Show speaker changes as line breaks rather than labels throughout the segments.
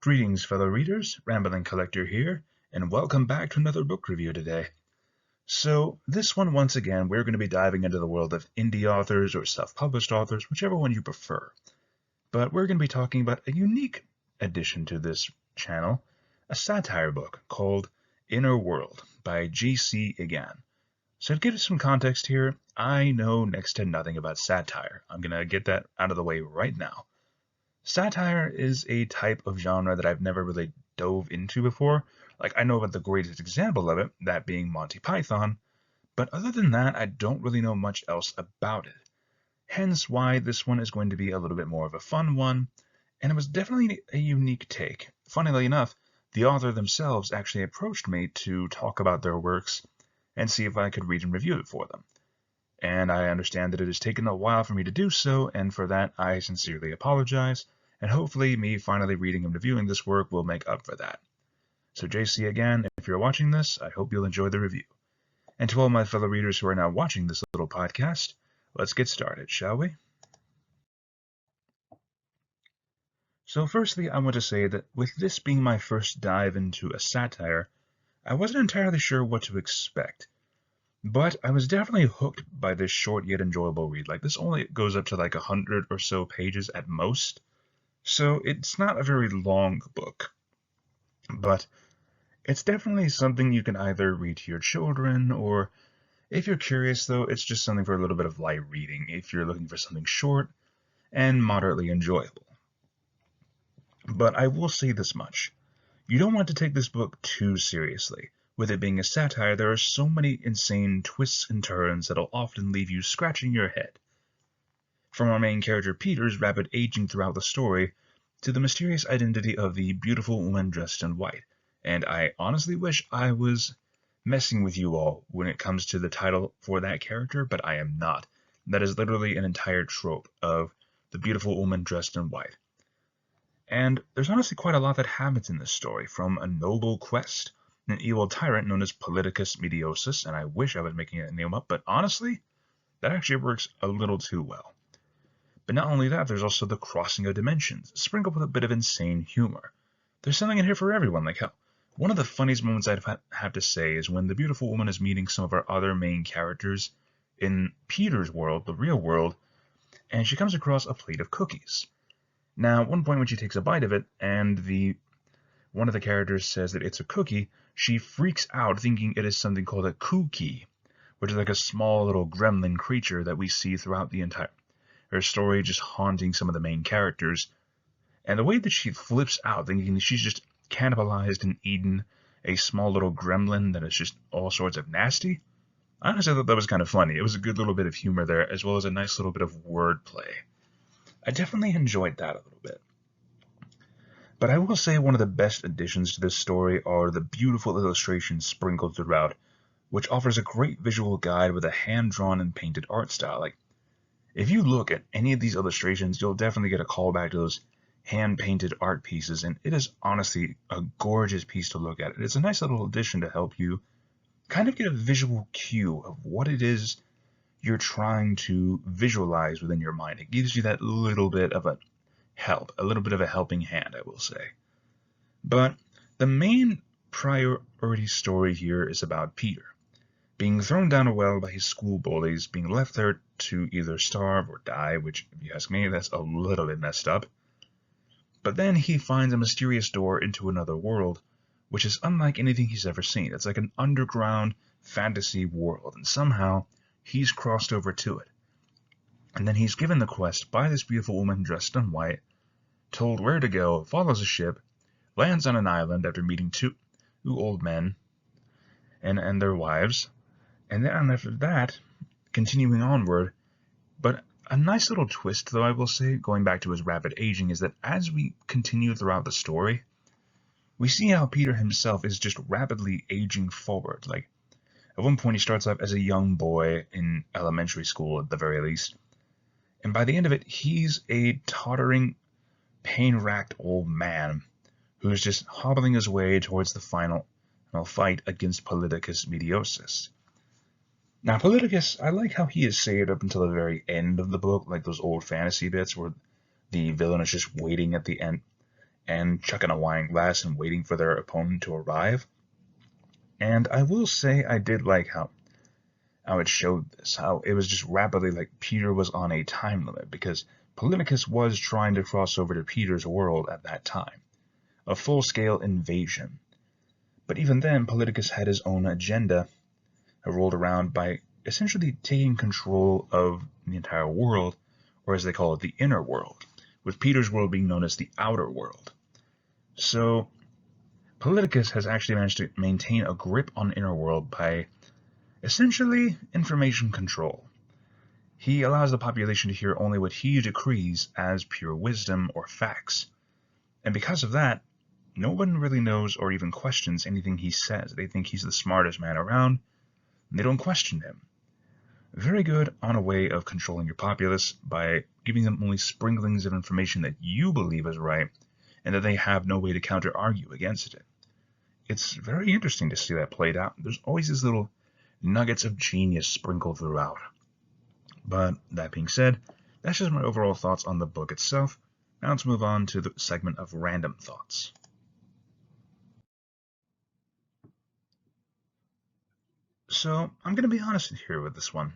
Greetings, fellow readers, Rambling Collector here, and welcome back to another book review today. So, this one, once again, we're going to be diving into the world of indie authors or self-published authors, whichever one you prefer. But we're going to be talking about a unique addition to this channel, a satire book called Innerworld by J.C. Egan. So to give you some context here, I know next to nothing about satire. I'm going to get that out of the way right now. Satire is a type of genre that I've never really dove into before. Like, I know about the greatest example of it, that being Monty Python, but other than that, I don't really know much else about it. Hence why this one is going to be a little bit more of a fun one, and it was definitely a unique take. Funnily enough, the author themselves actually approached me to talk about their works and see if I could read and review it for them. And I understand that it has taken a while for me to do so, and for that I sincerely apologize, and hopefully me finally reading and reviewing this work will make up for that. So JC, again, if you're watching this, I hope you'll enjoy the review. And to all my fellow readers who are now watching this little podcast, let's get started, shall we? So firstly, I want to say that with this being my first dive into a satire, I wasn't entirely sure what to expect. But I was definitely hooked by this short yet enjoyable read. Like, this only goes up to like 100 or so pages at most, so it's not a very long book. But it's definitely something you can either read to your children, or if you're curious though, it's just something for a little bit of light reading if you're looking for something short and moderately enjoyable. But I will say this much. You don't want to take this book too seriously. With it being a satire, there are so many insane twists and turns that'll often leave you scratching your head. From our main character Peter's rapid aging throughout the story, to the mysterious identity of the beautiful woman dressed in white. And I honestly wish I was messing with you all when it comes to the title for that character, but I am not. That is literally an entire trope of the beautiful woman dressed in white. And there's honestly quite a lot that happens in this story, from a noble quest, an evil tyrant known as Politicus Mediosus, and I wish I was making that name up, but honestly, that actually works a little too well. But not only that, there's also the crossing of dimensions, sprinkled with a bit of insane humor. There's something in here for everyone. Like, hell, one of the funniest moments I'd have to say is when the beautiful woman is meeting some of our other main characters in Peter's world, the real world, and she comes across a plate of cookies. Now, at one point when she takes a bite of it, and one of the characters says that it's a cookie, she freaks out thinking it is something called a cookie, which is like a small little gremlin creature that we see throughout the entire story, just haunting some of the main characters. And the way that she flips out, thinking that she's just cannibalized and eaten a small little gremlin that is just all sorts of nasty, I honestly thought that was kind of funny. It was a good little bit of humor there, as well as a nice little bit of wordplay. I definitely enjoyed that a little bit. But I will say one of the best additions to this story are the beautiful illustrations sprinkled throughout, which offers a great visual guide with a hand-drawn and painted art style. Like, if you look at any of these illustrations, you'll definitely get a callback to those hand-painted art pieces, and it is honestly a gorgeous piece to look at. It's a nice little addition to help you kind of get a visual cue of what it is you're trying to visualize within your mind. It gives you that little bit of a help, a little bit of a helping hand, I will say. But the main priority story here is about Peter being thrown down a well by his school bullies, being left there to either starve or die, which, if you ask me, that's a little bit messed up. But then he finds a mysterious door into another world, which is unlike anything he's ever seen. It's like an underground fantasy world, and somehow he's crossed over to it. And then he's given the quest by this beautiful woman dressed in white, told where to go, follows a ship, lands on an island after meeting two old men and their wives, and then after that, continuing onward. But a nice little twist, though, I will say, going back to his rapid aging, is that as we continue throughout the story, we see how Peter himself is just rapidly aging forward. Like, at one point he starts off as a young boy in elementary school at the very least, and by the end of it, he's a tottering, pain-racked old man who's just hobbling his way towards the final fight against Politicus Mediosus. Now, Politicus, I like how he is saved up until the very end of the book, like those old fantasy bits where the villain is just waiting at the end and chugging a wine glass and waiting for their opponent to arrive. And I will say I did like how it showed this, how it was just rapidly like Peter was on a time limit because Politicus was trying to cross over to Peter's world at that time, a full-scale invasion. But even then, Politicus had his own agenda rolled around by essentially taking control of the entire world, or as they call it, the inner world, with Peter's world being known as the outer world. So Politicus has actually managed to maintain a grip on Innerworld by essentially information control. He allows the population to hear only what he decrees as pure wisdom or facts. And because of that, no one really knows or even questions anything he says. They think he's the smartest man around, and they don't question him. Very good on a way of controlling your populace by giving them only sprinklings of information that you believe is right, and that they have no way to counter-argue against it. It's very interesting to see that played out. There's always these little nuggets of genius sprinkled throughout. But that being said, that's just my overall thoughts on the book itself. Now let's move on to the segment of random thoughts. So I'm going to be honest here with this one.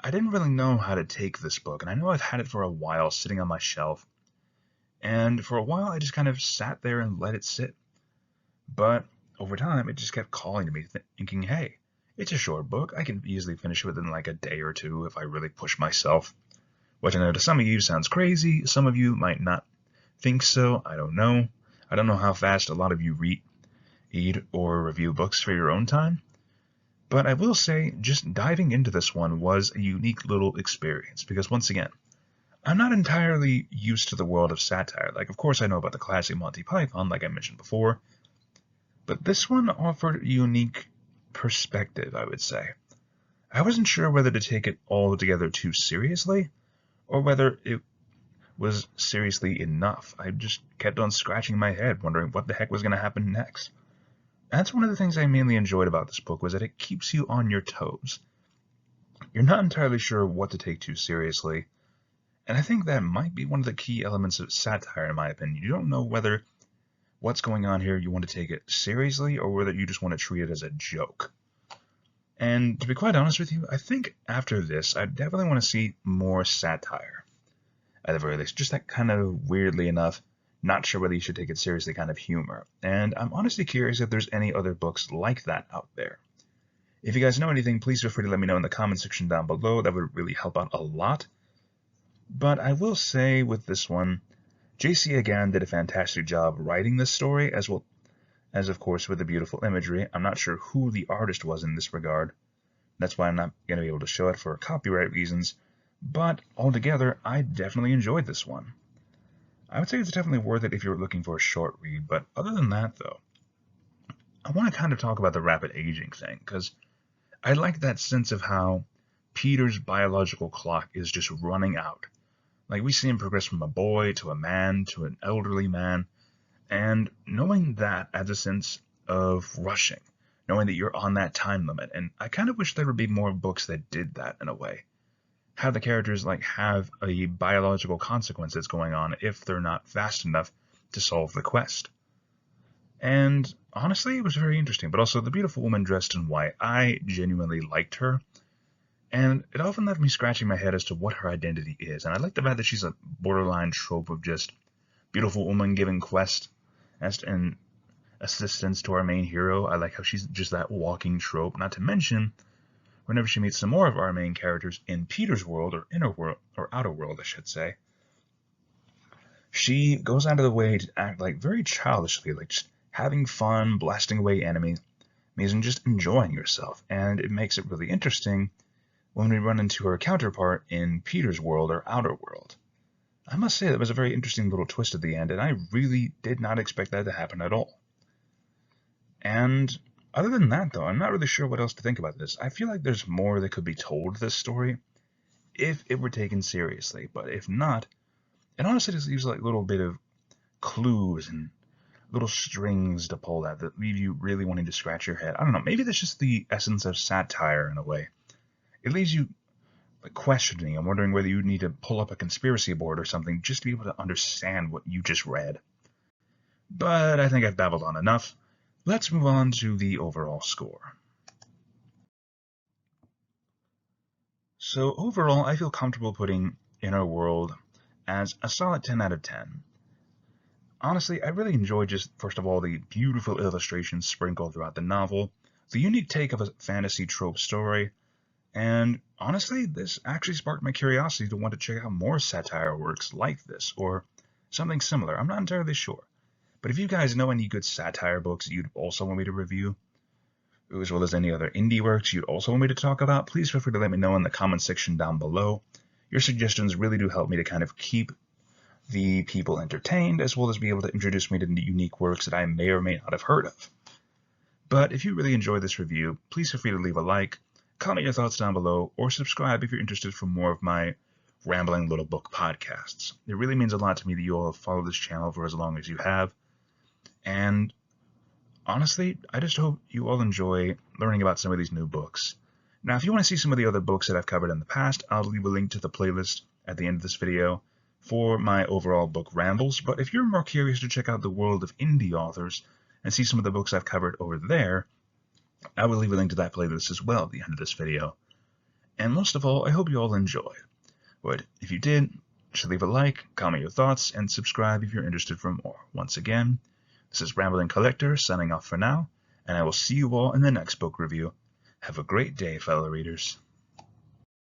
I didn't really know how to take this book, and I know I've had it for a while sitting on my shelf. And for a while I just kind of sat there and let it sit. But over time it just kept calling to me, thinking, hey, it's a short book. I can easily finish it within like a day or two if I really push myself. Which I know to some of you sounds crazy. Some of you might not think so. I don't know. I don't know how fast a lot of you read or review books for your own time. But I will say, just diving into this one was a unique little experience. Because once again, I'm not entirely used to the world of satire. Like, of course I know about the classic Monty Python, like I mentioned before. But this one offered a unique perspective, I would say. I wasn't sure whether to take it altogether too seriously, or whether it was seriously enough. I just kept on scratching my head, wondering what the heck was going to happen next. That's one of the things I mainly enjoyed about this book, was that it keeps you on your toes. You're not entirely sure what to take too seriously, and I think that might be one of the key elements of satire, in my opinion. You don't know whether what's going on here, you want to take it seriously, or whether you just want to treat it as a joke. And to be quite honest with you, I think after this, I definitely want to see more satire. At the very least, just that kind of weirdly enough, not sure whether you should take it seriously kind of humor. And I'm honestly curious if there's any other books like that out there. If you guys know anything, please feel free to let me know in the comment section down below. That would really help out a lot. But I will say with this one, J.C. again did a fantastic job writing this story, as well as, of course, with the beautiful imagery. I'm not sure who the artist was in this regard. That's why I'm not going to be able to show it for copyright reasons. But altogether, I definitely enjoyed this one. I would say it's definitely worth it if you're looking for a short read. But other than that, though, I want to kind of talk about the rapid aging thing, because I like that sense of how Peter's biological clock is just running out. Like, we see him progress from a boy to a man to an elderly man, and knowing that adds a sense of rushing, knowing that you're on that time limit. And I kind of wish there would be more books that did that in a way. Have the characters like have a biological consequence that's going on if they're not fast enough to solve the quest. And honestly, it was very interesting. But also, the beautiful woman dressed in white, I genuinely liked her. And it often left me scratching my head as to what her identity is. And I like the fact that she's a borderline trope of just beautiful woman giving quest and assistance to our main hero. I like how she's just that walking trope. Not to mention, whenever she meets some more of our main characters in Peter's world, or inner world, or outer world, I should say, she goes out of the way to act like very childishly, like just having fun, blasting away enemies, and just enjoying yourself. And it makes it really interesting when we run into her counterpart in Peter's world, or outer world. I must say that was a very interesting little twist at the end, and I really did not expect that to happen at all. And other than that, though, I'm not really sure what else to think about this. I feel like there's more that could be told to this story if it were taken seriously, but if not, it honestly just leaves like a little bit of clues and little strings to pull at that leave you really wanting to scratch your head. I don't know, maybe that's just the essence of satire in a way. It leaves you like questioning and wondering whether you need to pull up a conspiracy board or something just to be able to understand what you just read. But I think I've babbled on enough. Let's move on to the overall score. So overall, I feel comfortable putting Innerworld as a solid 10 out of 10. Honestly, I really enjoyed just, first of all, the beautiful illustrations sprinkled throughout the novel, the unique take of a fantasy trope story, and honestly, this actually sparked my curiosity to want to check out more satire works like this, or something similar. I'm not entirely sure. But if you guys know any good satire books you'd also want me to review, as well as any other indie works you'd also want me to talk about, please feel free to let me know in the comment section down below. Your suggestions really do help me to kind of keep the people entertained, as well as be able to introduce me to unique works that I may or may not have heard of. But if you really enjoyed this review, please feel free to leave a like, comment your thoughts down below, or subscribe if you're interested for more of my rambling little book podcasts. It really means a lot to me that you all have followed this channel for as long as you have. And honestly, I just hope you all enjoy learning about some of these new books. Now, if you want to see some of the other books that I've covered in the past, I'll leave a link to the playlist at the end of this video for my overall book rambles. But if you're more curious to check out the world of indie authors and see some of the books I've covered over there, I will leave a link to that playlist as well at the end of this video. And most of all, I hope you all enjoy. But if you did, just leave a like, comment your thoughts, and subscribe if you're interested for more. Once again, this is Rambling Collector signing off for now, and I will see you all in the next book review. Have a great day, fellow readers.